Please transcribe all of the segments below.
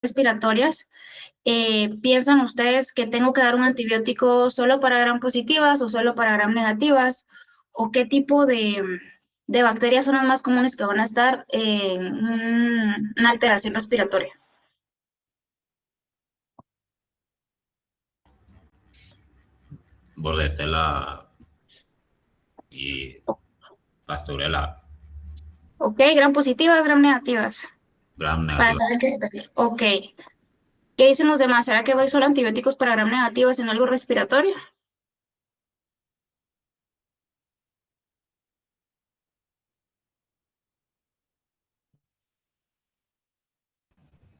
respiratorias, ¿piensan ustedes que tengo que dar un antibiótico solo para gram positivas o solo para gram negativas? ¿O qué tipo de bacterias son las más comunes que van a estar en una alteración respiratoria? Bordetella y Pastorela, Ok, gram positivas, gram negativas, gram para negativa. saber qué espectro. Ok, ¿qué dicen los demás? ¿Será que doy solo antibióticos para gram negativas en algo respiratorio?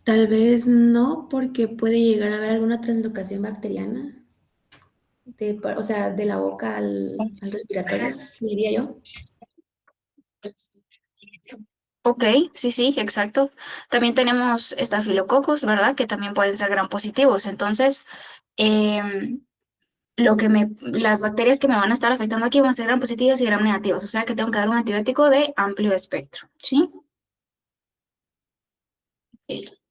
Tal vez no, porque puede llegar a haber alguna translocación bacteriana, o sea, de la boca al respiratorio, diría yo. Ok, sí, sí, exacto. También tenemos estafilococos, ¿verdad? Que también pueden ser gram positivos. Entonces, em, las bacterias que me van a estar afectando aquí van a ser gram positivas y gram negativas. O sea que tengo que dar un antibiótico de amplio espectro, ¿sí? Ok,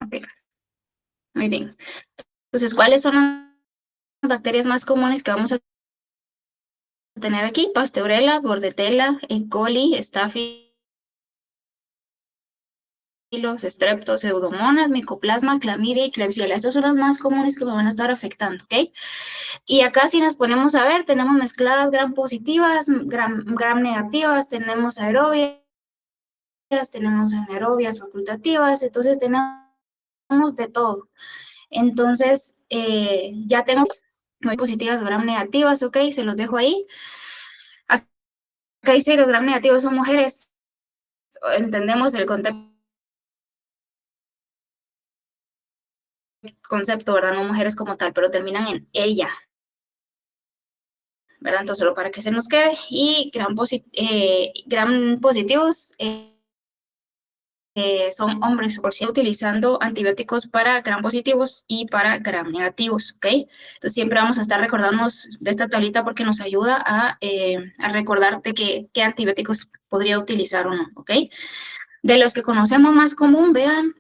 ok, muy bien. Entonces, ¿cuáles son las bacterias más comunes que vamos a tener aquí? Pasteurella, Bordetella, E. coli, Staphylococcus, Streptos, Pseudomonas, Mycoplasma, Clamidia y Klebsiella. Estos son los más comunes que me van a estar afectando, ¿ok? Y acá si nos ponemos a ver, tenemos mezcladas gram positivas, gram negativas, tenemos aerobias, tenemos anaerobias facultativas, entonces tenemos de todo. Entonces, ya tengo muy positivas, gram negativas, ok, se los dejo ahí. Acá dice los gram negativos son mujeres, entendemos el concepto, ¿verdad? No mujeres como tal, pero terminan en ella, ¿verdad? Entonces, solo para que se nos quede. Y gram positivos son hombres, por cierto, utilizando antibióticos para gram positivos y para gram negativos, ¿ok? Entonces, siempre vamos a estar recordándonos de esta tablita porque nos ayuda a recordar de qué antibióticos podría utilizar o no, ¿ok? De los que conocemos más común, vean,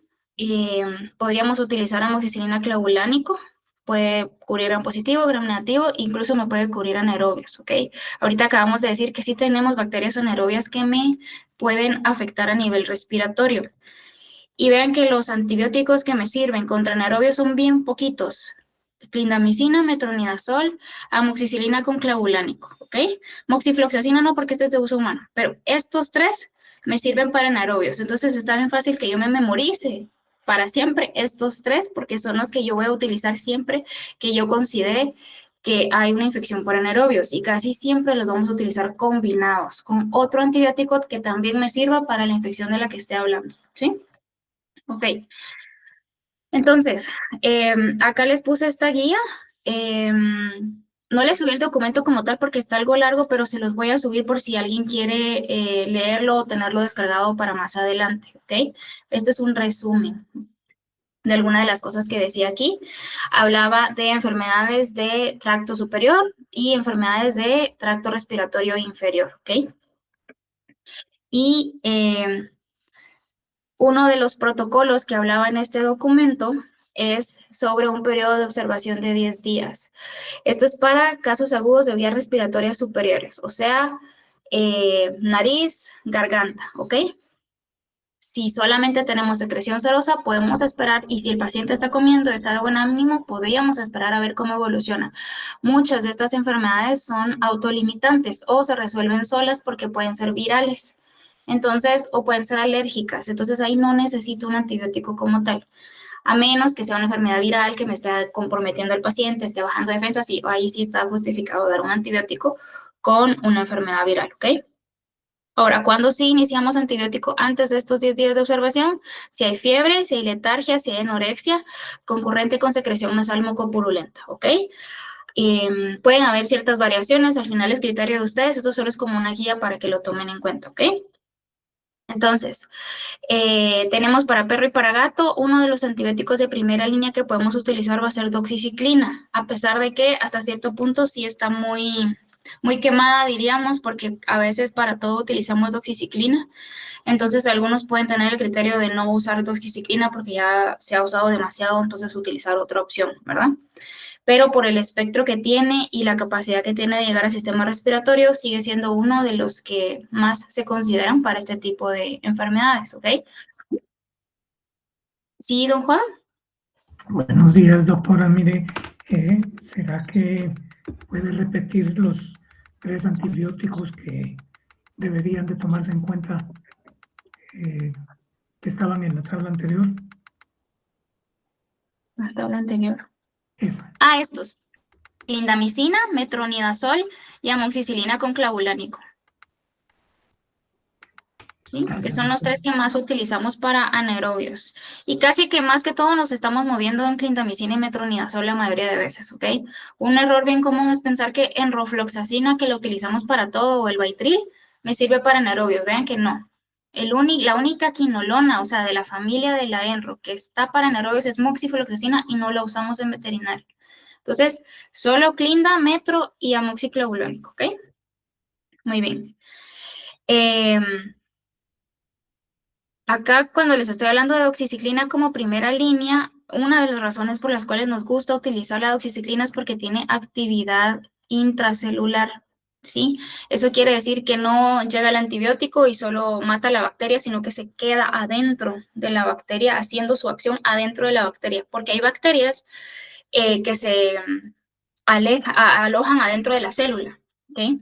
podríamos utilizar amoxicilina clavulánico, puede cubrir gram positivo, gram negativo, incluso me puede cubrir anaerobios, ¿ok? Ahorita acabamos de decir que sí tenemos bacterias anaerobias que me pueden afectar a nivel respiratorio. Y vean que los antibióticos que me sirven contra anaerobios son bien poquitos. Clindamicina, metronidazol, amoxicilina con clavulánico, ¿ok? Moxifloxacina no porque este es de uso humano, pero estos tres me sirven para anaerobios. Entonces está bien fácil que yo me memorice para siempre estos tres porque son los que yo voy a utilizar siempre que yo considere que hay una infección por anaerobios y casi siempre los vamos a utilizar combinados con otro antibiótico que también me sirva para la infección de la que esté hablando, ¿sí? Ok, entonces, acá les puse esta guía. No les subí el documento como tal porque está algo largo, pero se los voy a subir por si alguien quiere leerlo o tenerlo descargado para más adelante, ¿ok? Este es un resumen de alguna de las cosas que decía aquí. Hablaba de enfermedades de tracto superior y enfermedades de tracto respiratorio inferior, ¿ok? Y uno de los protocolos que hablaba en este documento es sobre un periodo de observación de 10 días. Esto es para casos agudos de vías respiratorias superiores, o sea, nariz, garganta, ¿ok? Si solamente tenemos secreción serosa, podemos esperar, y si el paciente está comiendo, está de buen ánimo, podríamos esperar a ver cómo evoluciona. Muchas de estas enfermedades son autolimitantes o se resuelven solas porque pueden ser virales. Entonces, o pueden ser alérgicas. Entonces, ahí no necesito un antibiótico como tal. A menos que sea una enfermedad viral que me esté comprometiendo al paciente, esté bajando defensas, y ahí sí está justificado dar un antibiótico con una enfermedad viral, ¿ok? Ahora, ¿cuándo sí iniciamos antibiótico antes de estos 10 días de observación? Si hay fiebre, si hay letargia, si hay anorexia, concurrente con secreción nasal mucopurulenta, ¿ok? Pueden haber ciertas variaciones, al final es criterio de ustedes, esto solo es como una guía para que lo tomen en cuenta, ¿ok? Entonces, tenemos para perro y para gato, uno de los antibióticos de primera línea que podemos utilizar va a ser doxiciclina, a pesar de que hasta cierto punto sí está muy quemada, diríamos, porque a veces para todo utilizamos doxiciclina. Entonces, algunos pueden tener el criterio de no usar doxiciclina porque ya se ha usado demasiado, entonces utilizar otra opción, ¿verdad? Pero por el espectro que tiene y la capacidad que tiene de llegar al sistema respiratorio, sigue siendo uno de los que más se consideran para este tipo de enfermedades, ¿ok? ¿Sí, don Juan? Buenos días, doctora. Mire, ¿será que puede repetir los 3 antibióticos que deberían de tomarse en cuenta que estaban en la tabla anterior? La tabla anterior. Esa. Estos. Clindamicina, metronidazol y amoxicilina con clavulánico. ¿Sí? Que son los 3 que más utilizamos para anaerobios. Y casi que más que todo nos estamos moviendo en clindamicina y metronidazol la mayoría de veces, ¿ok? Un error bien común es pensar que enrofloxacina, que lo utilizamos para todo, o el Baitril, me sirve para anaerobios. Vean que no. La única quinolona, o sea, de la familia de la enro, que está para anaerobios es moxifloxacina y no la usamos en veterinario. Entonces, solo clinda, metro y amoxiclavulónico, ¿ok? Muy bien. Acá, cuando les estoy hablando de doxiciclina como primera línea, una de las razones por las cuales nos gusta utilizar la doxiciclina es porque tiene actividad intracelular, ¿sí? Eso quiere decir que no llega el antibiótico y solo mata la bacteria, sino que se queda adentro de la bacteria, haciendo su acción adentro de la bacteria, porque hay bacterias que se alojan adentro de la célula, ¿ok?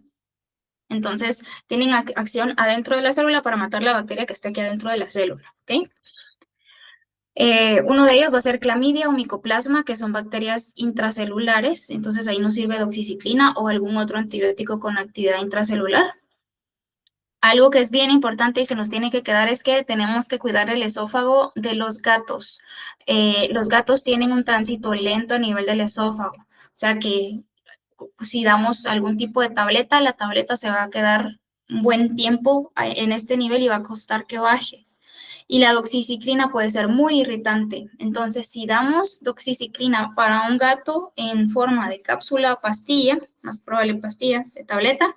Entonces, tienen acción adentro de la célula para matar la bacteria que está aquí adentro de la célula, ¿ok? Uno de ellos va a ser clamidia o micoplasma, que son bacterias intracelulares. Entonces, ahí nos sirve doxiciclina o algún otro antibiótico con actividad intracelular. Algo que es bien importante y se nos tiene que quedar es que tenemos que cuidar el esófago de los gatos. Los gatos tienen un tránsito lento a nivel del esófago. O sea que si damos algún tipo de tableta, la tableta se va a quedar un buen tiempo en este nivel y va a costar que baje. Y la doxiciclina puede ser muy irritante. Entonces, si damos doxiciclina para un gato en forma de cápsula o pastilla, más probable pastilla de tableta,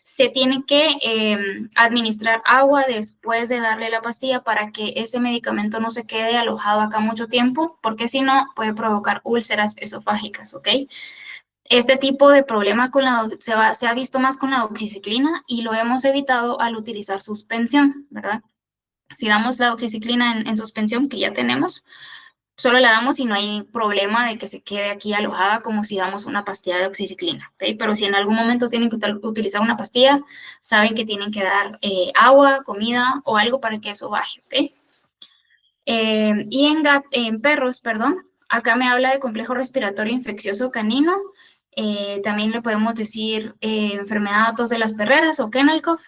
se tiene que administrar agua después de darle la pastilla para que ese medicamento no se quede alojado acá mucho tiempo, porque si no puede provocar úlceras esofágicas, ¿ok? Este tipo de problema se ha visto más con la doxiciclina y lo hemos evitado al utilizar suspensión, ¿verdad? Si damos la doxiciclina en suspensión, que ya tenemos, solo la damos y no hay problema de que se quede aquí alojada como si damos una pastilla de doxiciclina, ¿ok? Pero si en algún momento tienen que utilizar una pastilla, saben que tienen que dar agua, comida o algo para que eso baje, ¿ok? Y en perros, perdón, acá me habla de complejo respiratorio infeccioso canino. También le podemos decir enfermedad de tos de las perreras o kennel cough.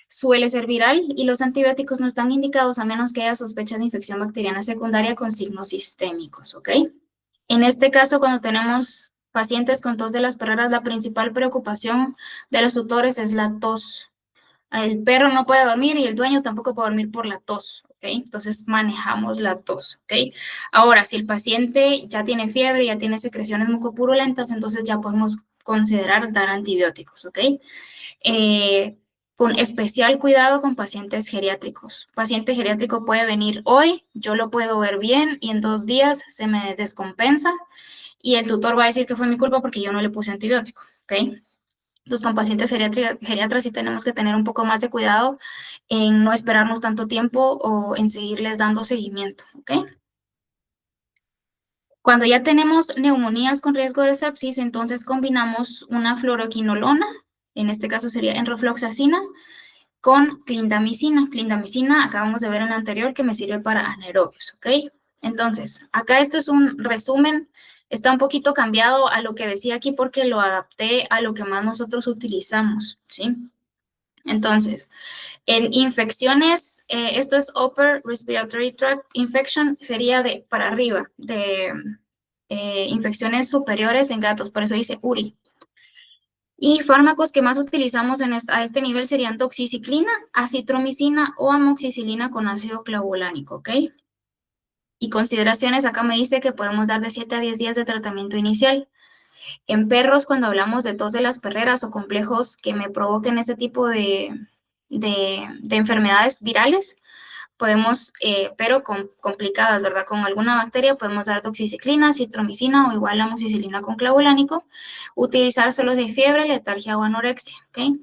Suele ser viral y los antibióticos no están indicados a menos que haya sospecha de infección bacteriana secundaria con signos sistémicos, ¿ok? En este caso, cuando tenemos pacientes con tos de las perreras, la principal preocupación de los tutores es la tos. El perro no puede dormir y el dueño tampoco puede dormir por la tos, ¿ok? Entonces manejamos la tos, ¿ok? Ahora, si el paciente ya tiene fiebre, ya tiene secreciones mucopurulentas, entonces ya podemos considerar dar antibióticos, ¿ok? Con especial cuidado con pacientes geriátricos. Paciente geriátrico puede venir hoy, yo lo puedo ver bien y en 2 días se me descompensa y el tutor va a decir que fue mi culpa porque yo no le puse antibiótico, ¿ok? Entonces, con pacientes geriatras sí tenemos que tener un poco más de cuidado en no esperarnos tanto tiempo o en seguirles dando seguimiento, ¿ok? Cuando ya tenemos neumonías con riesgo de sepsis, entonces combinamos una fluoroquinolona, en este caso sería enrofloxacina, con clindamicina. Clindamicina, acabamos de ver en la anterior, que me sirve para anaerobios, ¿ok? Entonces, acá esto es un resumen. Está un poquito cambiado a lo que decía aquí porque lo adapté a lo que más nosotros utilizamos, ¿sí? Entonces, en infecciones, esto es Upper Respiratory Tract Infection, sería de para arriba, de infecciones superiores en gatos, por eso dice URI. Y fármacos que más utilizamos a este nivel serían doxiciclina, acitromicina o amoxicilina con ácido clavulánico, ¿ok? Y consideraciones, acá me dice que podemos dar de 7 a 10 días de tratamiento inicial. En perros, cuando hablamos de tos de las perreras o complejos que me provoquen ese tipo de enfermedades virales, podemos, pero complicadas, ¿verdad? Con alguna bacteria podemos dar doxiciclina, citromicina o igual amoxicilina con clavulánico, utilizárselos en fiebre, letargia o anorexia, ¿ok?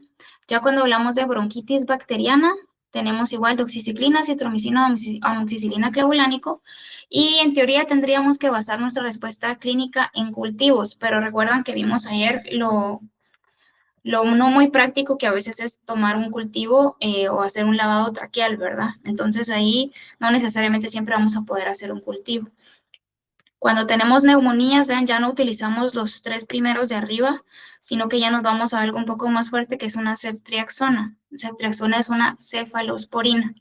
Ya cuando hablamos de bronquitis bacteriana, tenemos igual doxiciclina, citromicina, amoxicilina, clavulánico, y en teoría tendríamos que basar nuestra respuesta clínica en cultivos, pero recuerdan que vimos ayer lo no muy práctico que a veces es tomar un cultivo o hacer un lavado traqueal, ¿verdad? Entonces ahí no necesariamente siempre vamos a poder hacer un cultivo. Cuando tenemos neumonías, vean, ya no utilizamos los 3 primeros de arriba, sino que ya nos vamos a algo un poco más fuerte, que es una ceftriaxona. Ceftriaxona es una cefalosporina.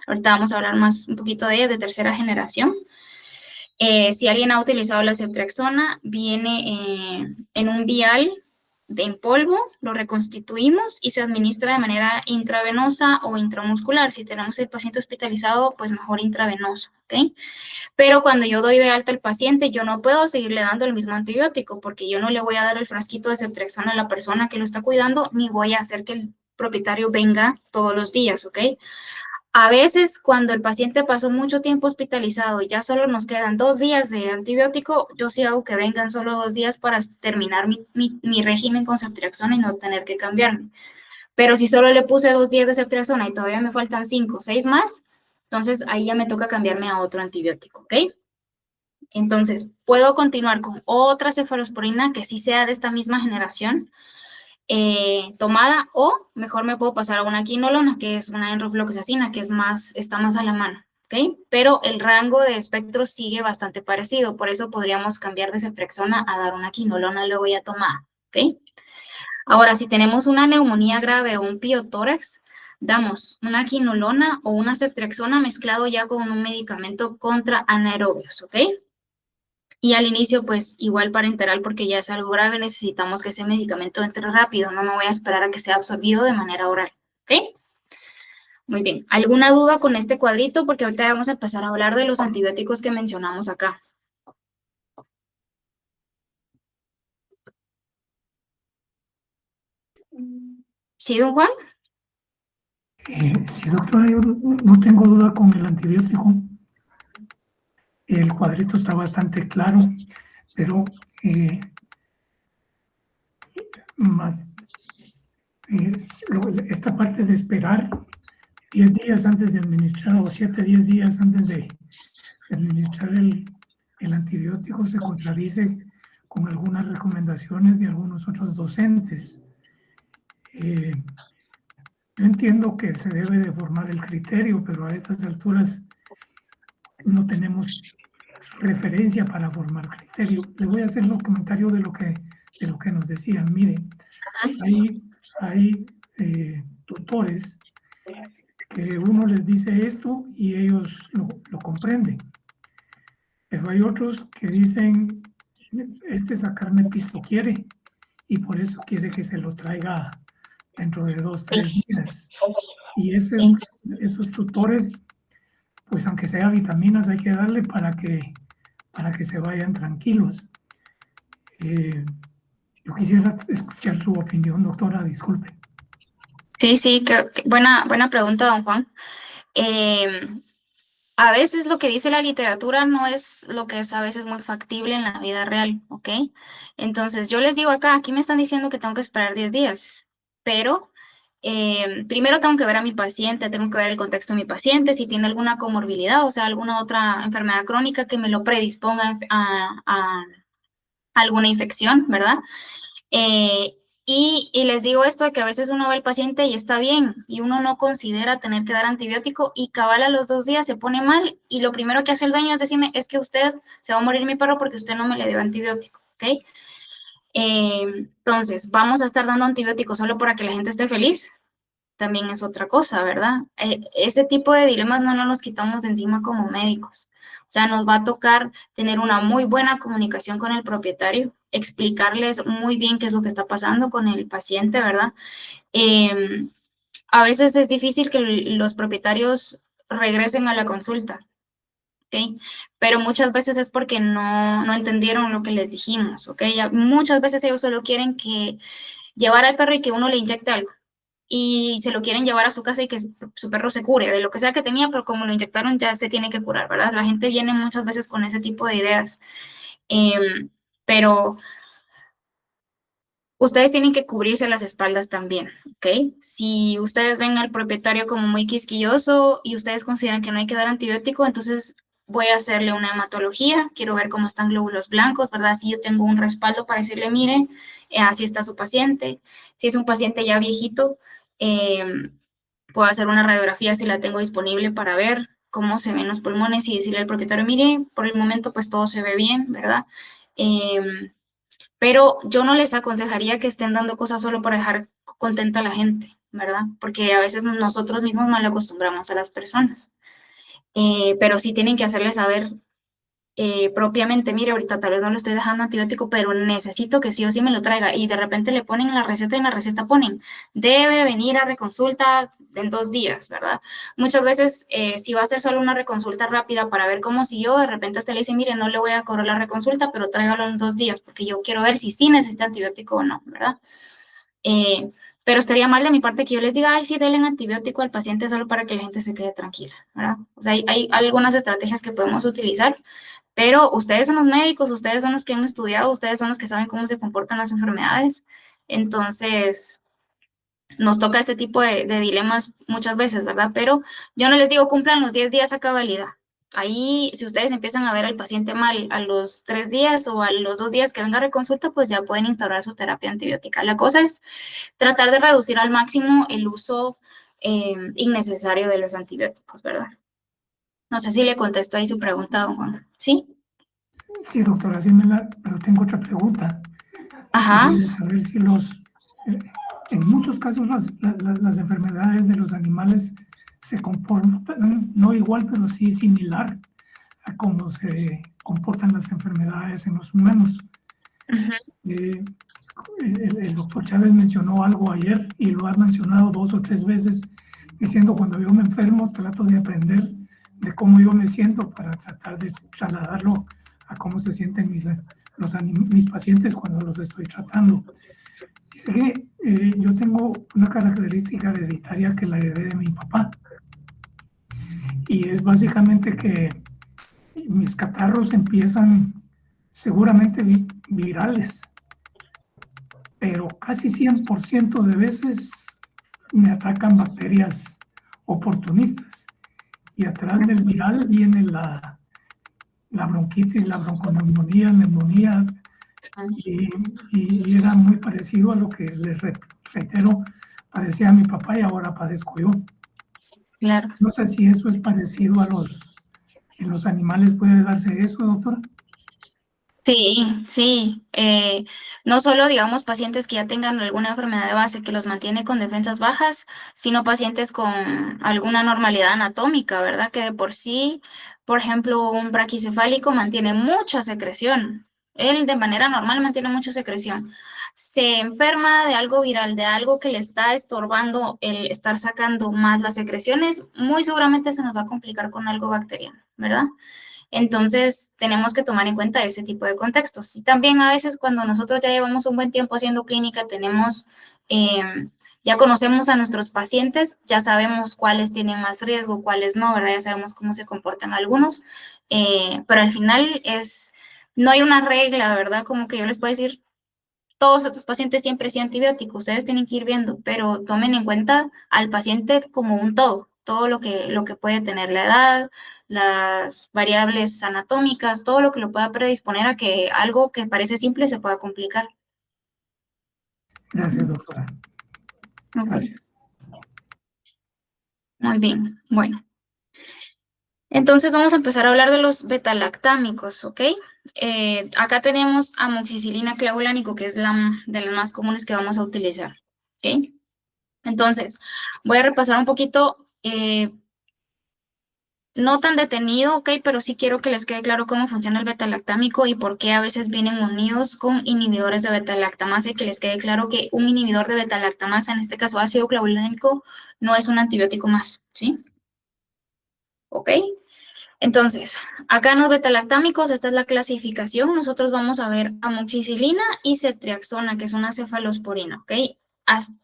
Ahorita vamos a hablar más un poquito de ella, de tercera generación. Si alguien ha utilizado la ceftriaxona, viene en un vial en polvo, lo reconstituimos y se administra de manera intravenosa o intramuscular. Si tenemos el paciente hospitalizado, pues mejor intravenoso, ¿ok? Pero cuando yo doy de alta al paciente, yo no puedo seguirle dando el mismo antibiótico porque yo no le voy a dar el frasquito de ceftriaxona a la persona que lo está cuidando, ni voy a hacer que el propietario venga todos los días, ¿ok? A veces, cuando el paciente pasó mucho tiempo hospitalizado y ya solo nos quedan 2 días de antibiótico, yo sí hago que vengan solo 2 días para terminar mi régimen con ceftriaxona y no tener que cambiarme. Pero si solo le puse 2 días de ceftriaxona y todavía me faltan 5 o 6 más, entonces ahí ya me toca cambiarme a otro antibiótico, ¿ok? Entonces, puedo continuar con otra cefalosporina que sí sea de esta misma generación, tomada, o mejor me puedo pasar a una quinolona, que es una enrofloxacina, que está más a la mano, ¿ok? Pero el rango de espectro sigue bastante parecido, por eso podríamos cambiar de ceftriaxona a dar una quinolona luego ya tomada, ¿ok? Ahora, si tenemos una neumonía grave o un piotórax, damos una quinolona o una ceftriaxona mezclado ya con un medicamento contra anaerobios, ¿ok? Y al inicio, pues igual parenteral, porque ya es algo grave, necesitamos que ese medicamento entre rápido, no me voy a esperar a que sea absorbido de manera oral, ¿ok? Muy bien, ¿alguna duda con este cuadrito? Porque ahorita vamos a empezar a hablar de los antibióticos que mencionamos acá. ¿Sí, don Juan? Sí, doctora, yo no tengo duda con el antibiótico. El cuadrito está bastante claro, pero más esta parte de esperar 10 días antes de administrar o 7, 10 días antes de administrar el antibiótico se contradice con algunas recomendaciones de algunos otros docentes. Yo entiendo que se debe de formar el criterio, pero a estas alturas no tenemos referencia para formar criterio. Le voy a hacer un comentario de lo que nos decían. Miren, hay tutores que uno les dice esto y ellos lo comprenden. Pero hay otros que dicen, esa carne pisto quiere y por eso quiere que se lo traiga dentro de 2, 3 días. Y esos tutores, pues aunque sea vitaminas, hay que darle para que se vayan tranquilos. Yo quisiera escuchar su opinión, doctora, disculpe. Sí, buena pregunta, don Juan. A veces lo que dice la literatura no es lo que es a veces muy factible en la vida real, ¿ok? Entonces, yo les digo acá, aquí me están diciendo que tengo que esperar 10 días, pero primero tengo que ver a mi paciente, tengo que ver el contexto de mi paciente, si tiene alguna comorbilidad, o sea, alguna otra enfermedad crónica que me lo predisponga a alguna infección, ¿verdad? Y les digo esto de que a veces uno ve al paciente y está bien y uno no considera tener que dar antibiótico y cabal a los 2 días se pone mal y lo primero que hace el dueño es decirme, es que usted se va a morir mi perro porque usted no me le dio antibiótico, ¿ok? Entonces, ¿vamos a estar dando antibióticos solo para que la gente esté feliz? también es otra cosa, ¿verdad? Ese tipo de dilemas no nos los quitamos de encima como médicos. O sea, nos va a tocar tener una muy buena comunicación con el propietario, explicarles muy bien qué es lo que está pasando con el paciente, ¿verdad? A veces es difícil que los propietarios regresen a la consulta, ¿ok? Pero muchas veces es porque no entendieron lo que les dijimos, ¿ok? Muchas veces ellos solo quieren que llevar al perro y que uno le inyecte algo. Y se lo quieren llevar a su casa y que su perro se cure de lo que sea que tenía, pero como lo inyectaron ya se tiene que curar, ¿verdad? La gente viene muchas veces con ese tipo de ideas. Pero ustedes tienen que cubrirse las espaldas también, ¿ok? Si ustedes ven al propietario como muy quisquilloso y ustedes consideran que no hay que dar antibiótico, entonces voy a hacerle una hematología, quiero ver cómo están glóbulos blancos, ¿verdad? Si yo tengo un respaldo para decirle, mire, así está su paciente. Si es un paciente ya viejito, puedo hacer una radiografía si la tengo disponible para ver cómo se ven los pulmones y decirle al propietario, mire, por el momento pues todo se ve bien, ¿verdad? Pero yo no les aconsejaría que estén dando cosas solo para dejar contenta a la gente, ¿verdad? Porque a veces nosotros mismos mal acostumbramos a las personas. Pero sí tienen que hacerles saber propiamente, mire, ahorita tal vez no le estoy dejando antibiótico, pero necesito que sí o sí me lo traiga. Y de repente le ponen en la receta y en la receta ponen, debe venir a reconsulta en 2 días, ¿verdad? Muchas veces, si va a ser solo una reconsulta rápida para ver cómo siguió, de repente usted le dice, mire, no le voy a cobrar la reconsulta, pero tráigalo en 2 días, porque yo quiero ver si sí necesita antibiótico o no, ¿verdad? Pero estaría mal de mi parte que yo les diga, ay, sí, denle antibiótico al paciente solo para que la gente se quede tranquila, ¿verdad? O sea, hay algunas estrategias que podemos utilizar, pero ustedes son los médicos, ustedes son los que han estudiado, ustedes son los que saben cómo se comportan las enfermedades. Entonces, nos toca este tipo de dilemas muchas veces, ¿verdad? Pero yo no les digo cumplan los 10 días a cabalidad. Ahí, si ustedes empiezan a ver al paciente mal a los 3 días o a los 2 días que venga a reconsulta, pues ya pueden instaurar su terapia antibiótica. La cosa es tratar de reducir al máximo el uso innecesario de los antibióticos, ¿verdad? No sé si le contesto ahí su pregunta, don Juan. ¿Sí? Sí, doctora, pero tengo otra pregunta. Ajá. Quisiera saber si en muchos casos las enfermedades de los animales se comportan, no igual, pero sí similar a cómo se comportan las enfermedades en los humanos. El doctor Chávez mencionó algo ayer y lo ha mencionado 2 o 3 veces, diciendo cuando yo me enfermo trato de aprender de cómo yo me siento para tratar de trasladarlo a cómo se sienten mis pacientes cuando los estoy tratando. Dice que yo tengo una característica hereditaria que la heredé de mi papá y es básicamente que mis catarros empiezan seguramente virales, pero casi 100% de veces me atacan bacterias oportunistas. Y atrás del viral viene la bronquitis, la bronconeumonía, neumonía, y era muy parecido a lo que les reitero, padecía mi papá y ahora padezco yo. Claro. No sé si eso es parecido en los animales, ¿puede darse eso, doctora? Sí, sí. No solo, digamos, pacientes que ya tengan alguna enfermedad de base que los mantiene con defensas bajas, sino pacientes con alguna normalidad anatómica, ¿verdad? Que de por sí, por ejemplo, un braquicefálico mantiene mucha secreción. Él de manera normal mantiene mucha secreción. Se enferma de algo viral, de algo que le está estorbando el estar sacando más las secreciones, muy seguramente se nos va a complicar con algo bacteriano, ¿verdad? Entonces, tenemos que tomar en cuenta ese tipo de contextos. Y también a veces cuando nosotros ya llevamos un buen tiempo haciendo clínica, ya conocemos a nuestros pacientes, ya sabemos cuáles tienen más riesgo, cuáles no, ¿verdad? Ya sabemos cómo se comportan algunos, pero al final no hay una regla, ¿verdad? Como que yo les puedo decir, todos estos pacientes siempre sí antibióticos, ustedes tienen que ir viendo, pero tomen en cuenta al paciente como un todo lo que puede tener la edad, las variables anatómicas, todo lo que lo pueda predisponer a que algo que parece simple se pueda complicar. Gracias, doctora. Gracias. Muy bien, bueno. Entonces vamos a empezar a hablar de los betalactámicos, ¿ok? Acá tenemos amoxicilina clavulánico, que es de las más comunes que vamos a utilizar, ¿ok? Entonces, voy a repasar un poquito, no tan detenido, ok, pero sí quiero que les quede claro cómo funciona el beta-lactámico y por qué a veces vienen unidos con inhibidores de beta-lactamasa y que les quede claro que un inhibidor de beta-lactamasa, en este caso ácido clavulánico, no es un antibiótico más, ¿sí? Ok. Entonces, acá en los beta-lactámicos, esta es la clasificación. Nosotros vamos a ver amoxicilina y ceftriaxona, que es una cefalosporina, ¿ok?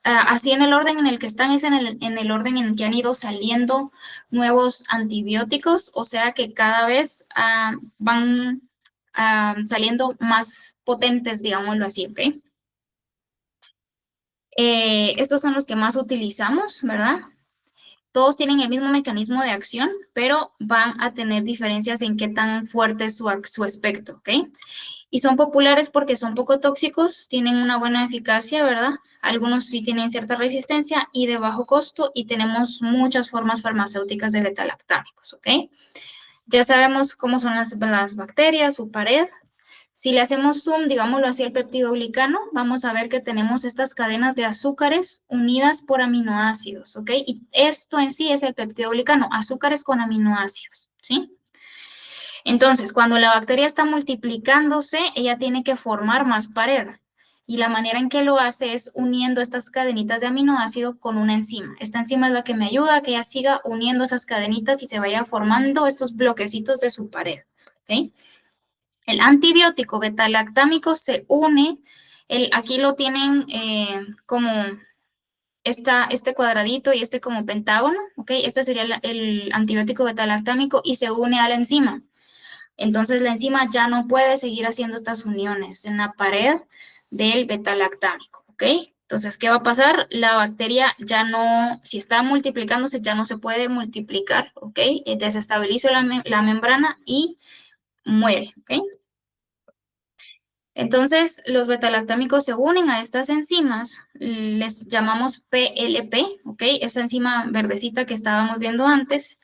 Así en el orden en el que están es en el orden en que han ido saliendo nuevos antibióticos, o sea que cada vez van saliendo más potentes, digámoslo así, ¿ok? Estos son los que más utilizamos, ¿verdad? Todos tienen el mismo mecanismo de acción, pero van a tener diferencias en qué tan fuerte es su aspecto, ¿ok? Y son populares porque son poco tóxicos, tienen una buena eficacia, ¿verdad? Algunos sí tienen cierta resistencia y de bajo costo, y tenemos muchas formas farmacéuticas de beta-lactámicos, ¿ok? Ya sabemos cómo son las bacterias, su pared. Si le hacemos zoom, digámoslo así, al peptidoglicano, vamos a ver que tenemos estas cadenas de azúcares unidas por aminoácidos, ¿ok? Y esto en sí es el peptidoglicano, azúcares con aminoácidos, ¿sí? Entonces, cuando la bacteria está multiplicándose, ella tiene que formar más pared. Y la manera en que lo hace es uniendo estas cadenitas de aminoácido con una enzima. Esta enzima es la que me ayuda a que ella siga uniendo esas cadenitas y se vaya formando estos bloquecitos de su pared, ¿ok? El antibiótico beta-lactámico se une, aquí lo tienen como este cuadradito y este como pentágono, ¿ok? Este sería el antibiótico beta-lactámico y se une a la enzima. Entonces la enzima ya no puede seguir haciendo estas uniones en la pared del beta-lactámico, ¿ok? Entonces, ¿qué va a pasar? La bacteria ya no, si está multiplicándose, ya no se puede multiplicar, ¿ok? Desestabiliza la membrana y muere, ¿ok? Entonces, los beta-lactámicos se unen a estas enzimas, les llamamos PLP, ¿ok? Esa enzima verdecita que estábamos viendo antes.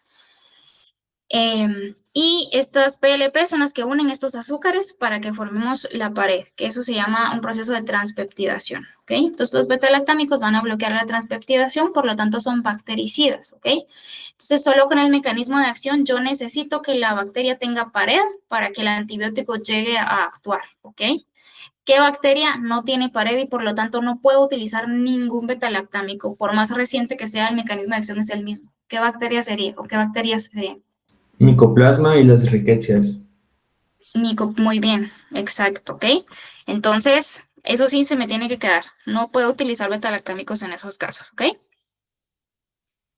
Y estas PLP son las que unen estos azúcares para que formemos la pared, que eso se llama un proceso de transpeptidación, ¿ok? Entonces, los beta-lactámicos van a bloquear la transpeptidación, por lo tanto son bactericidas, ¿ok? Entonces, solo con el mecanismo de acción yo necesito que la bacteria tenga pared para que el antibiótico llegue a actuar, ¿ok? ¿Qué bacteria no tiene pared y por lo tanto no puedo utilizar ningún beta-lactámico? Por más reciente que sea, el mecanismo de acción es el mismo. ¿Qué bacteria sería o qué bacterias serían? Micoplasma y las riquecias. Muy bien, exacto, ¿ok? Entonces, eso sí se me tiene que quedar. No puedo utilizar beta-lactámicos en esos casos, ¿ok?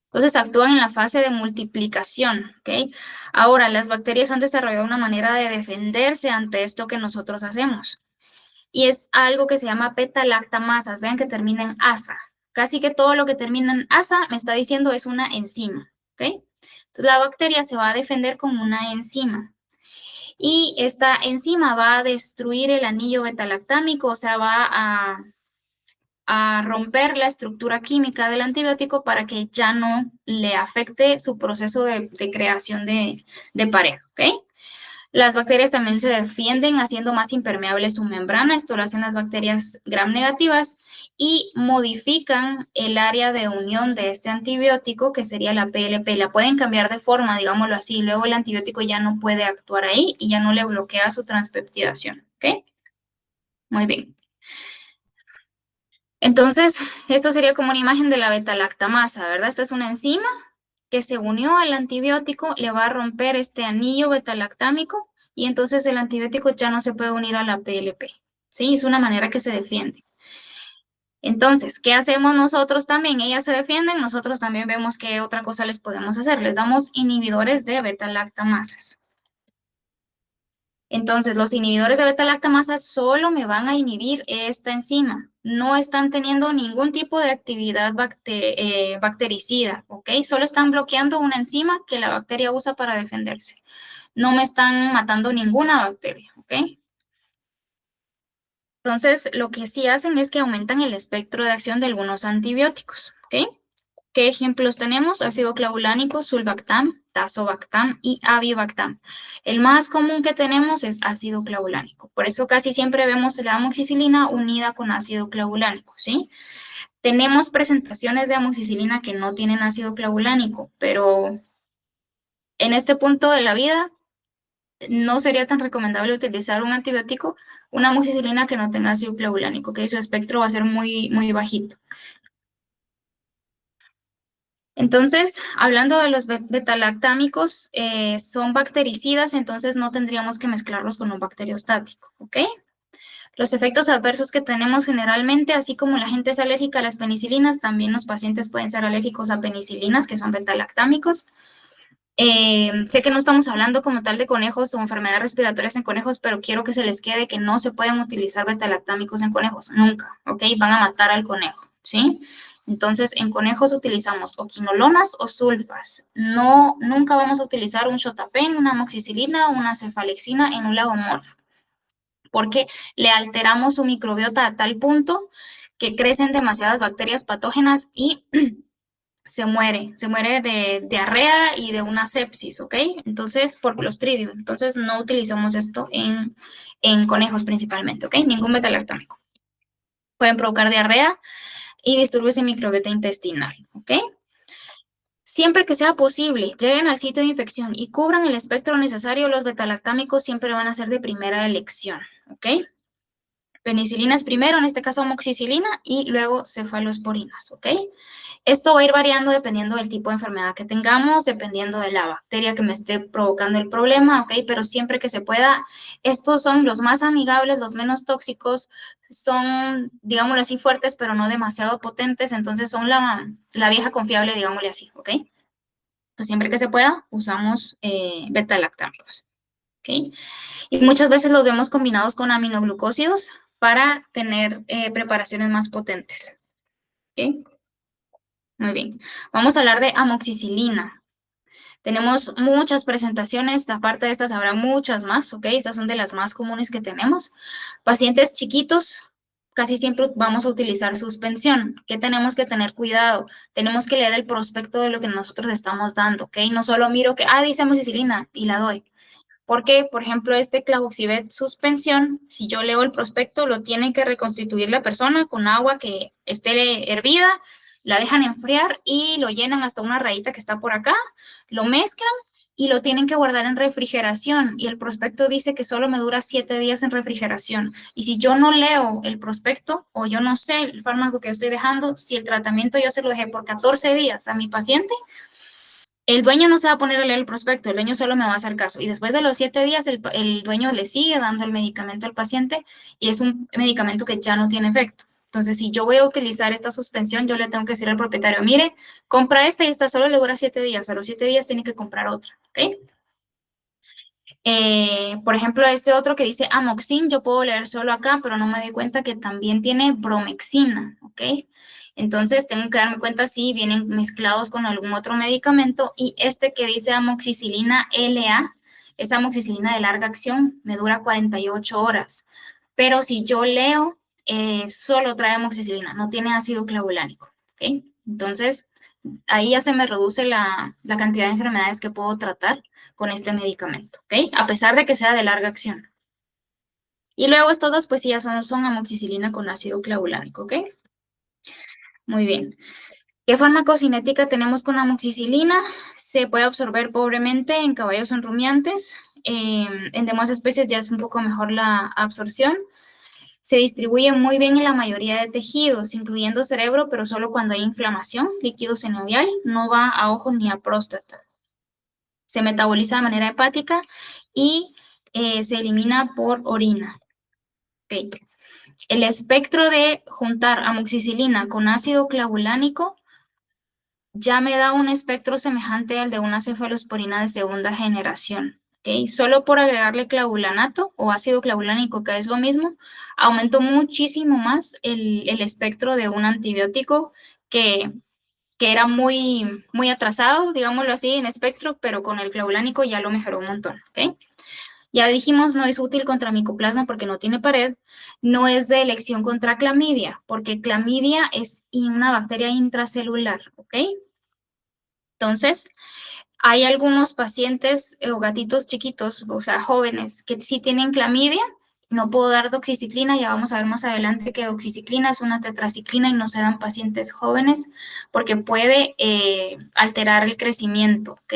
Entonces actúan en la fase de multiplicación, ¿ok? Ahora, las bacterias han desarrollado una manera de defenderse ante esto que nosotros hacemos. Y es algo que se llama beta-lactamasas. Vean que termina en asa. Casi que todo lo que termina en asa me está diciendo es una enzima, ¿ok? Entonces la bacteria se va a defender con una enzima. Y esta enzima va a destruir el anillo beta-lactámico, o sea, va a romper la estructura química del antibiótico para que ya no le afecte su proceso de creación de pared, ¿ok? Las bacterias también se defienden haciendo más impermeable su membrana, esto lo hacen las bacterias gram negativas, y modifican el área de unión de este antibiótico, que sería la PLP. La pueden cambiar de forma, digámoslo así, luego el antibiótico ya no puede actuar ahí y ya no le bloquea su transpeptidación, ¿ok? Muy bien. Entonces, esto sería como una imagen de la beta-lactamasa, ¿verdad? Esta es una enzima que se unió al antibiótico, le va a romper este anillo beta-lactámico y entonces el antibiótico ya no se puede unir a la PLP, ¿sí? Es una manera que se defiende. Entonces, ¿qué hacemos nosotros también? Ellas se defienden, nosotros también vemos qué otra cosa les podemos hacer. Les damos inhibidores de beta-lactamasas. Entonces, los inhibidores de beta-lactamasa solo me van a inhibir esta enzima. No están teniendo ningún tipo de actividad bactericida, ¿ok? Solo están bloqueando una enzima que la bacteria usa para defenderse. No me están matando ninguna bacteria, ¿ok? Entonces, lo que sí hacen es que aumentan el espectro de acción de algunos antibióticos, ¿ok? ¿Qué ejemplos tenemos? Ácido clavulánico, sulbactam, tazobactam y avibactam. El más común que tenemos es ácido clavulánico. Por eso casi siempre vemos la amoxicilina unida con ácido clavulánico, ¿sí? Tenemos presentaciones de amoxicilina que no tienen ácido clavulánico, pero en este punto de la vida no sería tan recomendable utilizar un antibiótico, una amoxicilina que no tenga ácido clavulánico, que su espectro va a ser muy, muy bajito. Entonces, hablando de los betalactámicos, son bactericidas, entonces no tendríamos que mezclarlos con un bacteriostático, ¿ok? Los efectos adversos que tenemos generalmente, así como la gente es alérgica a las penicilinas, también los pacientes pueden ser alérgicos a penicilinas, que son betalactámicos. Sé que no estamos hablando como tal de conejos o enfermedades respiratorias en conejos, pero quiero que se les quede que no se pueden utilizar betalactámicos en conejos, nunca, ¿ok? Van a matar al conejo, ¿sí? Entonces, en conejos utilizamos o quinolonas o sulfas. No, nunca vamos a utilizar un shotapen, una amoxicilina o una cefalexina en un lagomorfo, porque le alteramos su microbiota a tal punto que crecen demasiadas bacterias patógenas y se muere de diarrea y de una sepsis, ¿ok? Entonces, por Clostridium. Entonces, no utilizamos esto en conejos principalmente, ¿ok? Ningún betalactámico. Pueden provocar diarrea y disturbios en microbiota intestinal, ¿ok? Siempre que sea posible, lleguen al sitio de infección y cubran el espectro necesario, los betalactámicos siempre van a ser de primera elección, ¿ok? Penicilinas primero, en este caso amoxicilina, y luego cefalosporinas, ¿ok? Esto va a ir variando dependiendo del tipo de enfermedad que tengamos, dependiendo de la bacteria que me esté provocando el problema, ¿ok? Pero siempre que se pueda, estos son los más amigables, los menos tóxicos, son, digámoslo así, fuertes, pero no demasiado potentes, entonces son la vieja confiable, digámosle así, ¿ok? Entonces, siempre que se pueda, usamos betalactámicos, ¿ok? Y muchas veces los vemos combinados con aminoglucósidos para tener preparaciones más potentes, ¿ok? Muy bien. Vamos a hablar de amoxicilina. Tenemos muchas presentaciones, aparte de estas habrá muchas más, ¿ok? Estas son de las más comunes que tenemos. Pacientes chiquitos, casi siempre vamos a utilizar suspensión. ¿Qué tenemos que tener cuidado? Tenemos que leer el prospecto de lo que nosotros estamos dando, ¿ok? No solo miro que, dice amoxicilina y la doy. Porque, por ejemplo, este clavuxibet suspensión, si yo leo el prospecto, lo tiene que reconstituir la persona con agua que esté hervida, la dejan enfriar y lo llenan hasta una rayita que está por acá, lo mezclan y lo tienen que guardar en refrigeración. Y el prospecto dice que solo me dura 7 días en refrigeración. Y si yo no leo el prospecto o yo no sé el fármaco que estoy dejando, si el tratamiento yo se lo dejé por 14 días a mi paciente, el dueño no se va a poner a leer el prospecto, el dueño solo me va a hacer caso. Y después de los 7 días, el dueño le sigue dando el medicamento al paciente y es un medicamento que ya no tiene efecto. Entonces, si yo voy a utilizar esta suspensión, yo le tengo que decir al propietario, mire, compra esta y esta solo le dura 7 días. A los 7 días tiene que comprar otra, ¿ok? Por ejemplo, este otro que dice amoxin, yo puedo leer solo acá, pero no me doy cuenta que también tiene bromexina, ¿ok? Entonces, tengo que darme cuenta si vienen mezclados con algún otro medicamento. Y este que dice amoxicilina LA, es amoxicilina de larga acción, me dura 48 horas. Pero si yo leo, solo trae amoxicilina, no tiene ácido clavulánico, ¿ok? Entonces, ahí ya se me reduce la cantidad de enfermedades que puedo tratar con este medicamento, ¿ok? A pesar de que sea de larga acción. Y luego estos dos, pues sí, ya son amoxicilina con ácido clavulánico, ¿ok? Muy bien. ¿Qué farmacocinética tenemos con amoxicilina? Se puede absorber pobremente en caballos o en rumiantes. En demás especies ya es un poco mejor la absorción. Se distribuye muy bien en la mayoría de tejidos, incluyendo cerebro, pero solo cuando hay inflamación, líquido sinovial, no va a ojo ni a próstata. Se metaboliza de manera hepática y se elimina por orina. Okay. El espectro de juntar amoxicilina con ácido clavulánico ya me da un espectro semejante al de una cefalosporina de segunda generación. ¿Okay? Solo por agregarle clavulanato o ácido clavulánico, que es lo mismo, aumentó muchísimo más el espectro de un antibiótico que era muy, muy atrasado, digámoslo así, en espectro, pero con el clavulánico ya lo mejoró un montón. ¿Okay? Ya dijimos, no es útil contra micoplasma porque no tiene pared, no es de elección contra clamidia, porque clamidia es una bacteria intracelular, ¿ok? Entonces, hay algunos pacientes o gatitos chiquitos, o sea, jóvenes, que sí tienen clamidia. No puedo dar doxiciclina, ya vamos a ver más adelante que doxiciclina es una tetraciclina y no se dan pacientes jóvenes porque puede alterar el crecimiento, ¿ok?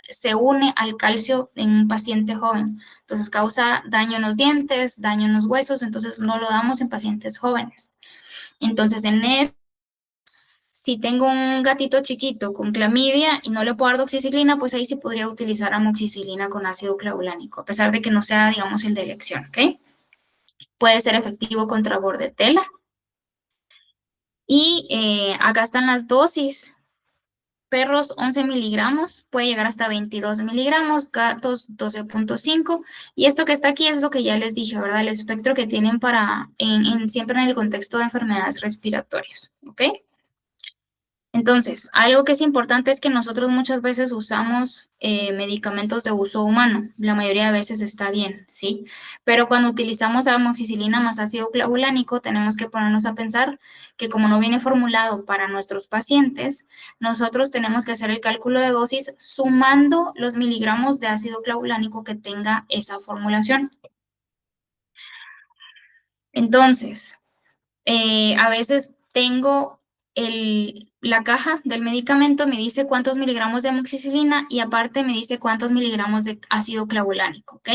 Se une al calcio en un paciente joven, entonces causa daño en los dientes, daño en los huesos, entonces no lo damos en pacientes jóvenes. Entonces, si tengo un gatito chiquito con clamidia y no le puedo dar doxiciclina, pues ahí sí podría utilizar amoxicilina con ácido clavulánico, a pesar de que no sea, digamos, el de elección, ¿ok? Puede ser efectivo contra bordetela. Y acá están las dosis. Perros 11 miligramos, puede llegar hasta 22 miligramos, gatos 12.5. Y esto que está aquí es lo que ya les dije, ¿verdad? El espectro que tienen siempre en el contexto de enfermedades respiratorias, ¿ok? Entonces, algo que es importante es que nosotros muchas veces usamos medicamentos de uso humano. La mayoría de veces está bien, ¿sí? Pero cuando utilizamos amoxicilina más ácido clavulánico, tenemos que ponernos a pensar que como no viene formulado para nuestros pacientes, nosotros tenemos que hacer el cálculo de dosis sumando los miligramos de ácido clavulánico que tenga esa formulación. Entonces, a veces tengo la caja del medicamento, me dice cuántos miligramos de amoxicilina y aparte me dice cuántos miligramos de ácido clavulánico, ¿ok?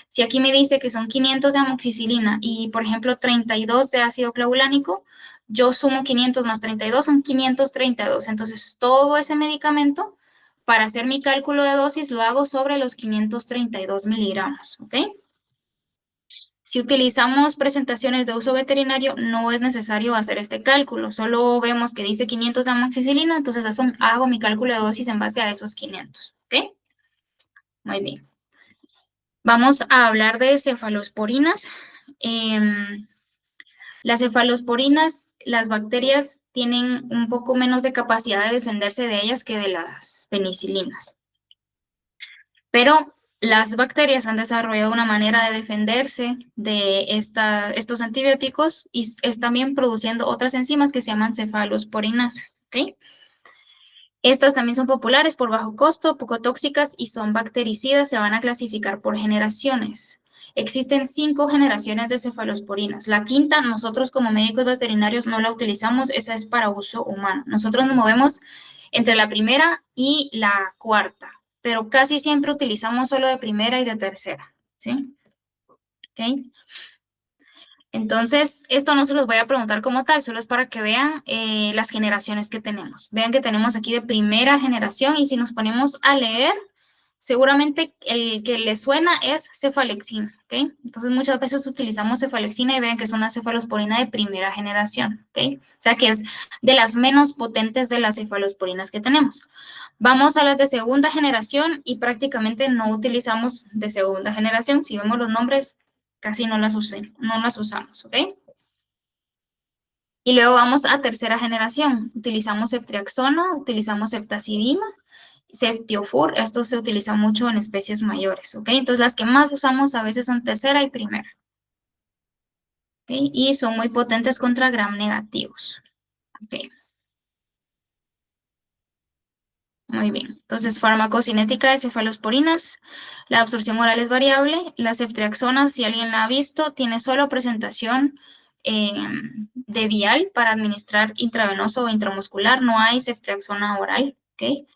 Si aquí me dice que son 500 de amoxicilina y, por ejemplo, 32 de ácido clavulánico, yo sumo 500 más 32, son 532. Entonces, todo ese medicamento, para hacer mi cálculo de dosis, lo hago sobre los 532 miligramos, ¿ok? Si utilizamos presentaciones de uso veterinario, no es necesario hacer este cálculo. Solo vemos que dice 500 de amoxicilina, entonces hago mi cálculo de dosis en base a esos 500. ¿Ok? Muy bien. Vamos a hablar de cefalosporinas. Las cefalosporinas, las bacterias tienen un poco menos de capacidad de defenderse de ellas que de las penicilinas. Pero las bacterias han desarrollado una manera de defenderse de estos antibióticos y es también produciendo otras enzimas que se llaman cefalosporinasas, ¿ok? Estas también son populares por bajo costo, poco tóxicas y son bactericidas, se van a clasificar por generaciones. Existen 5 generaciones de cefalosporinas. La quinta, nosotros como médicos veterinarios no la utilizamos, esa es para uso humano. Nosotros nos movemos entre la primera y la cuarta, pero casi siempre utilizamos solo de primera y de tercera, ¿sí? ¿Ok? Entonces, esto no se los voy a preguntar como tal, solo es para que vean las generaciones que tenemos. Vean que tenemos aquí de primera generación y si nos ponemos a leer, seguramente el que les suena es cefalexina, ¿ok? Entonces, muchas veces utilizamos cefalexina y vean que es una cefalosporina de primera generación, ¿ok? O sea, que es de las menos potentes de las cefalosporinas que tenemos. Vamos a las de segunda generación y prácticamente no utilizamos de segunda generación. Si vemos los nombres, casi no las usamos, ¿ok? Y luego vamos a tercera generación. Utilizamos ceftriaxona, utilizamos ceftazidima, ceftiofur. Esto se utiliza mucho en especies mayores, ¿ok? Entonces, las que más usamos a veces son tercera y primera. ¿Ok? Y son muy potentes contra gram negativos. ¿Ok? Muy bien. Entonces, farmacocinética de cefalosporinas. La absorción oral es variable. La ceftriaxona, si alguien la ha visto, tiene solo presentación de vial para administrar intravenoso o intramuscular. No hay ceftriaxona oral. ¿Ok?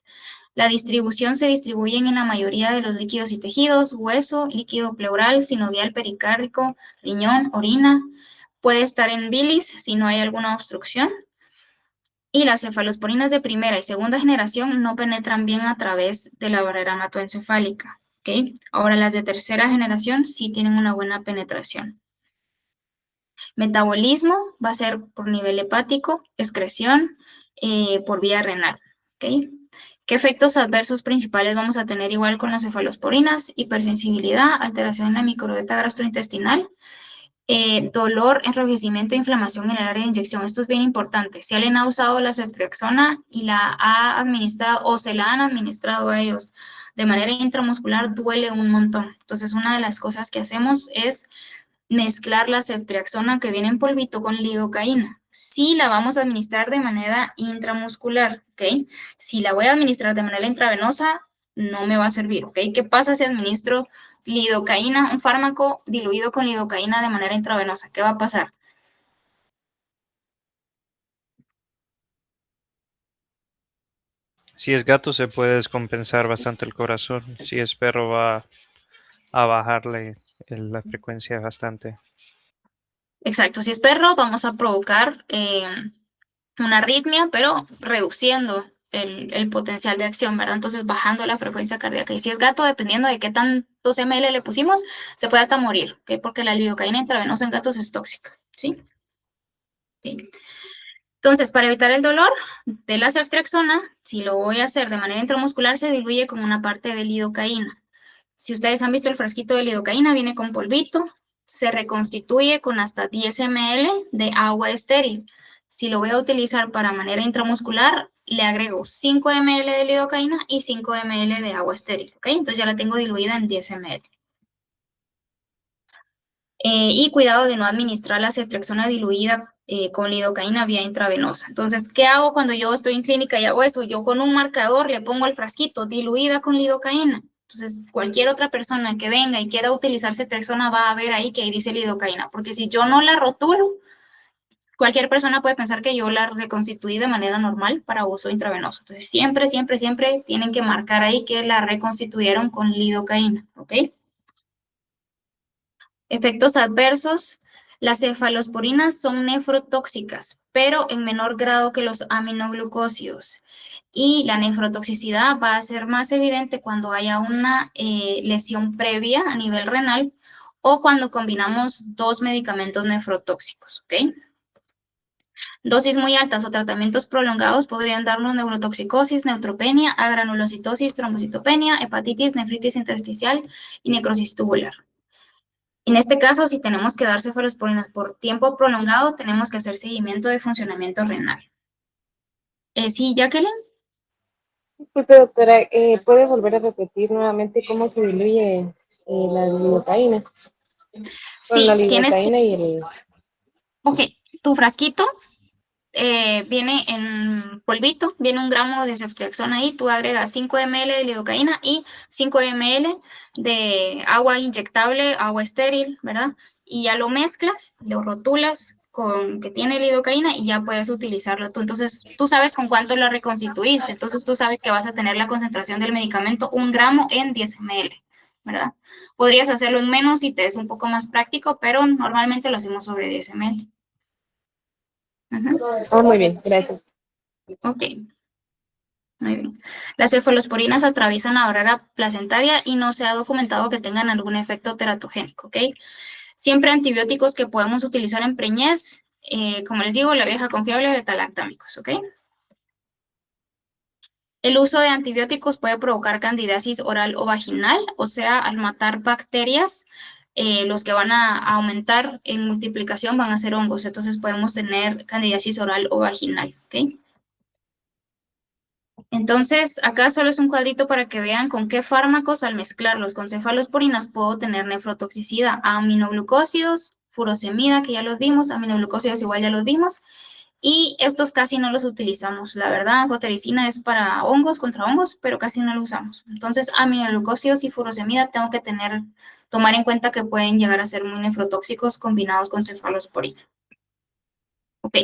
La distribución se distribuyen en la mayoría de los líquidos y tejidos, hueso, líquido pleural, sinovial, pericárdico, riñón, orina. Puede estar en bilis si no hay alguna obstrucción. Y las cefalosporinas de primera y segunda generación no penetran bien a través de la barrera hematoencefálica. ¿Okay? Ahora las de tercera generación sí tienen una buena penetración. Metabolismo va a ser por nivel hepático, excreción, por vía renal. ¿Okay? ¿Qué efectos adversos principales vamos a tener igual con las cefalosporinas? Hipersensibilidad, alteración en la microbiota gastrointestinal, dolor, enrojecimiento e inflamación en el área de inyección. Esto es bien importante. Si alguien ha usado la ceftriaxona y la ha administrado o se la han administrado a ellos de manera intramuscular duele un montón. Entonces, una de las cosas que hacemos es mezclar la ceftriaxona que viene en polvito con lidocaína. Sí la vamos a administrar de manera intramuscular, ¿ok? Si la voy a administrar de manera intravenosa, no me va a servir, ¿ok? ¿Qué pasa si administro lidocaína, un fármaco diluido con lidocaína de manera intravenosa? ¿Qué va a pasar? Si es gato se puede descompensar bastante el corazón. Si es perro va a bajarle la frecuencia bastante. Exacto, si es perro, vamos a provocar una arritmia, pero reduciendo el potencial de acción, ¿verdad? Entonces, bajando la frecuencia cardíaca. Y si es gato, dependiendo de qué tantos ml le pusimos, se puede hasta morir, ¿ok? Porque la lidocaína intravenosa en gatos es tóxica, ¿sí? Okay. Entonces, para evitar el dolor de la ceftriaxona, si lo voy a hacer de manera intramuscular, se diluye con una parte de lidocaína. Si ustedes han visto el frasquito de lidocaína, viene con polvito, se reconstituye con hasta 10 ml de agua estéril. Si lo voy a utilizar para manera intramuscular, le agrego 5 ml de lidocaína y 5 ml de agua estéril, ¿ok? Entonces ya la tengo diluida en 10 ml. Y cuidado de no administrar la ceftriaxona diluida con lidocaína vía intravenosa. Entonces, ¿qué hago cuando yo estoy en clínica y hago eso? Yo con un marcador le pongo el frasquito diluida con lidocaína. Entonces, cualquier otra persona que venga y quiera utilizar ceftriaxona va a ver ahí que ahí dice lidocaína, porque si yo no la rotulo, cualquier persona puede pensar que yo la reconstituí de manera normal para uso intravenoso. Entonces, siempre, siempre, siempre tienen que marcar ahí que la reconstituyeron con lidocaína, ¿ok? Efectos adversos. Las cefalosporinas son nefrotóxicas, pero en menor grado que los aminoglucósidos. Y la nefrotoxicidad va a ser más evidente cuando haya una lesión previa a nivel renal o cuando combinamos dos medicamentos nefrotóxicos, ¿ok? Dosis muy altas o tratamientos prolongados podrían darnos neurotoxicosis, neutropenia, agranulocitosis, trombocitopenia, hepatitis, nefritis intersticial y necrosis tubular. En este caso, si tenemos que dar cefalosporinas por tiempo prolongado, tenemos que hacer seguimiento de funcionamiento renal. ¿Sí, Jacqueline? Disculpe, doctora, ¿puede volver a repetir nuevamente cómo se diluye la lidocaína? Con Sí, la tienes lidocaína y el... Ok, tu frasquito viene en polvito, viene 1 gramo de ceftriaxona ahí, tú agregas 5 ml de lidocaína y 5 ml de agua inyectable, agua estéril, ¿verdad? Y ya lo mezclas, lo rotulas con que tiene lidocaína y ya puedes utilizarlo tú. Entonces, tú sabes con cuánto lo reconstituiste, entonces tú sabes que vas a tener la concentración del medicamento 1 gramo en 10 ml, ¿verdad? Podrías hacerlo en menos si te es un poco más práctico, pero normalmente lo hacemos sobre 10 ml. Oh, muy bien, gracias. Ok, muy bien. Las cefalosporinas atraviesan la barrera placentaria y no se ha documentado que tengan algún efecto teratogénico, ¿ok? Siempre antibióticos que podemos utilizar en preñez, como les digo, la vieja confiable, betalactámicos, ¿ok? El uso de antibióticos puede provocar candidiasis oral o vaginal, o sea, al matar bacterias, los que van a aumentar en multiplicación van a ser hongos, entonces podemos tener candidiasis oral o vaginal, ¿ok? Entonces, acá solo es un cuadrito para que vean con qué fármacos al mezclarlos con cefalosporinas puedo tener nefrotoxicidad. Aminoglucósidos, furosemida, que ya los vimos, aminoglucósidos igual ya los vimos, y estos casi no los utilizamos. La verdad, anfotericina es para hongos, contra hongos, pero casi no lo usamos. Entonces, aminoglucósidos y furosemida tengo que tomar en cuenta que pueden llegar a ser muy nefrotóxicos combinados con cefalosporina. Ok.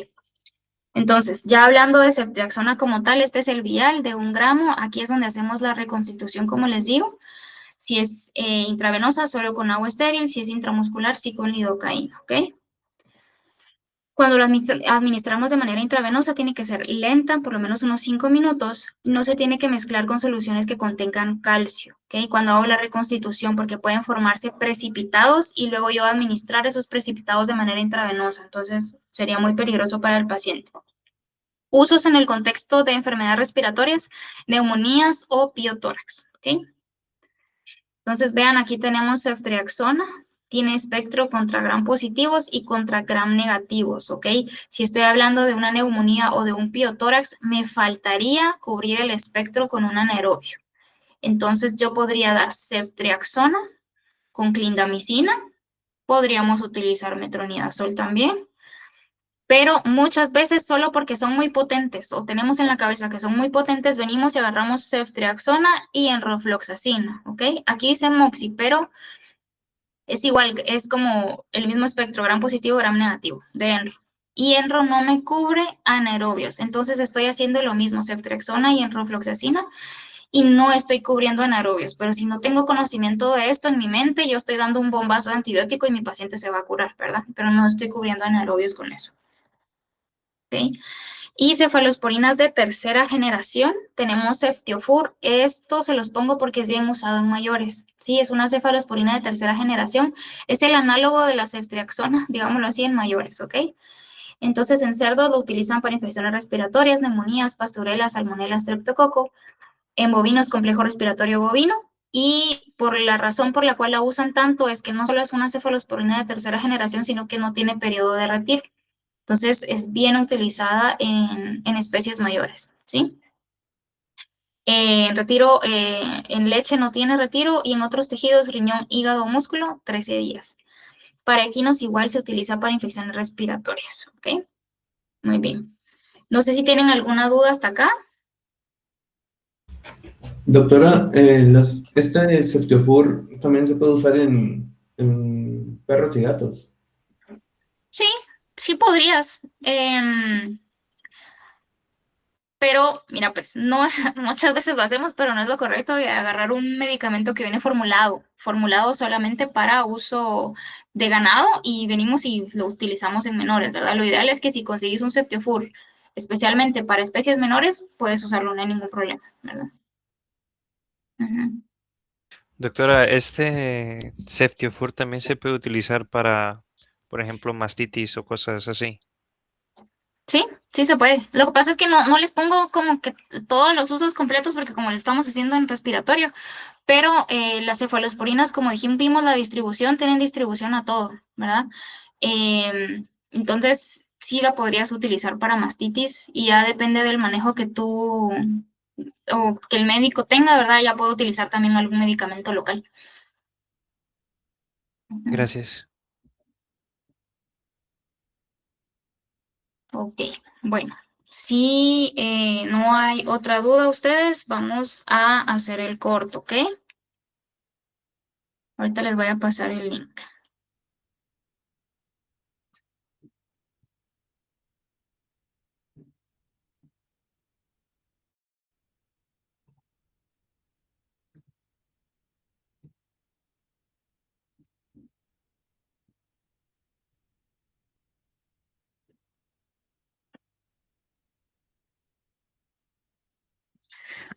Entonces, ya hablando de ceftriaxona como tal, este es el vial de 1 gramo. Aquí es donde hacemos la reconstitución, como les digo. Si es intravenosa, solo con agua estéril. Si es intramuscular, sí con lidocaína, ¿ok? Cuando lo administramos de manera intravenosa, tiene que ser lenta, por lo menos unos 5 minutos. No se tiene que mezclar con soluciones que contengan calcio, ¿ok? Cuando hago la reconstitución, porque pueden formarse precipitados y luego yo administrar esos precipitados de manera intravenosa. Entonces, sería muy peligroso para el paciente. Usos en el contexto de enfermedades respiratorias, neumonías o piotórax, ¿ok? Entonces, vean, aquí tenemos ceftriaxona, tiene espectro contra gram positivos y contra gram negativos, ¿ok? Si estoy hablando de una neumonía o de un piotórax, me faltaría cubrir el espectro con un anaerobio. Entonces yo podría dar ceftriaxona con clindamicina. Podríamos utilizar metronidazol también. Pero muchas veces solo porque son muy potentes o tenemos en la cabeza que son muy potentes, venimos y agarramos ceftriaxona y enrofloxacina, ¿ok? Aquí dice moxi, pero es igual, es como el mismo espectro, gram positivo, gram negativo de Enro. Y Enro no me cubre anaerobios, entonces estoy haciendo lo mismo, ceftriaxona y enrofloxacina, y no estoy cubriendo anaerobios, pero si no tengo conocimiento de esto en mi mente, yo estoy dando un bombazo de antibiótico y mi paciente se va a curar, ¿verdad? Pero no estoy cubriendo anaerobios con eso. ¿Ok? Y cefalosporinas de tercera generación, tenemos Ceftiofur. Esto se los pongo porque es bien usado en mayores. Sí, es una cefalosporina de tercera generación. Es el análogo de la ceftriaxona, digámoslo así, en mayores, ¿ok? Entonces, en cerdos lo utilizan para infecciones respiratorias, neumonías, pasteurela, salmonella, streptococo. En bovinos, complejo respiratorio bovino. Y por la razón por la cual la usan tanto es que no solo es una cefalosporina de tercera generación, sino que no tiene periodo de retiro. Entonces, es bien utilizada en especies mayores, ¿sí? En retiro, en leche no tiene retiro y en otros tejidos, riñón, hígado, músculo, 13 días. Para equinos igual se utiliza para infecciones respiratorias, ¿ok? Muy bien. No sé si tienen alguna duda hasta acá. Doctora, este Ceftiofur también se puede usar en perros y gatos. Sí, sí podrías. Pero, mira, pues, no, muchas veces lo hacemos, pero no es lo correcto de agarrar un medicamento que viene formulado solamente para uso de ganado y venimos y lo utilizamos en menores, ¿verdad? Lo ideal es que si consigues un Ceftiofur, especialmente para especies menores, puedes usarlo, no hay ningún problema, ¿verdad? Ujú. Doctora, ¿este Ceftiofur también se puede utilizar para, por ejemplo, mastitis o cosas así? Sí, sí se puede. Lo que pasa es que no les pongo como que todos los usos completos porque como lo estamos haciendo en respiratorio, pero las cefalosporinas, como dijimos, vimos la distribución, tienen distribución a todo, ¿verdad? Entonces, sí la podrías utilizar para mastitis y ya depende del manejo que tú o que el médico tenga, ¿verdad? Ya puedo utilizar también algún medicamento local. Ujú. Gracias. Ok, bueno, si no hay otra duda ustedes, vamos a hacer el corto, ¿ok? Ahorita les voy a pasar el link.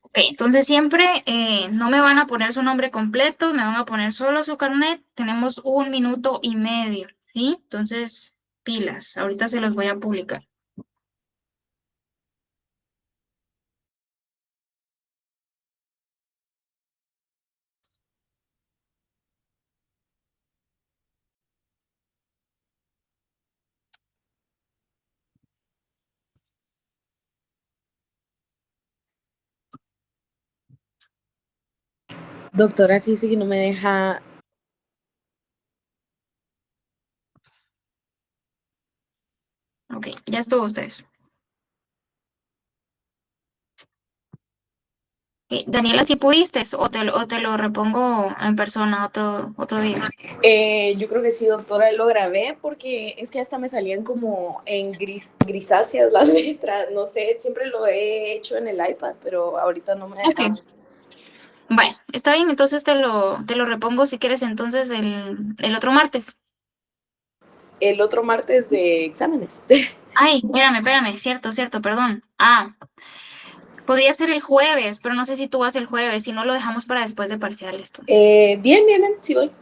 Ok, entonces siempre no me van a poner su nombre completo, me van a poner solo su carnet. Tenemos 1 minuto y medio, ¿sí? Entonces, pilas, ahorita se los voy a publicar. Doctora, fíjese que no me deja. Ok, ya estuvo ustedes. Ok, Daniela, si pudiste o te lo repongo en persona otro día. Yo creo que sí, doctora, lo grabé porque es que hasta me salían como en grisáceas las letras. No sé, siempre lo he hecho en el iPad, pero ahorita no me deja. Ok, bueno, está bien, entonces te lo repongo si quieres entonces el otro martes. El otro martes de exámenes. Ay, espérame, cierto, perdón. Podría ser el jueves, pero no sé si tú vas el jueves, si no lo dejamos para después de parciales. Tú. Bien, sí voy.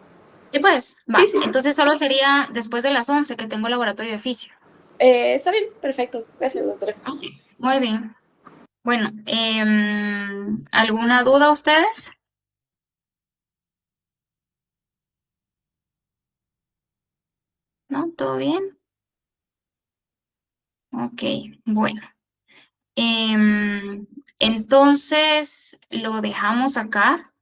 ¿Sí puedes? Va. Sí. Entonces solo sería después de las 11 que tengo laboratorio de fisio. Está bien, perfecto. Gracias, doctora. Ok, muy bien. Bueno, ¿alguna duda ustedes? ¿No? ¿Todo bien? Ok, bueno. Entonces, lo dejamos acá.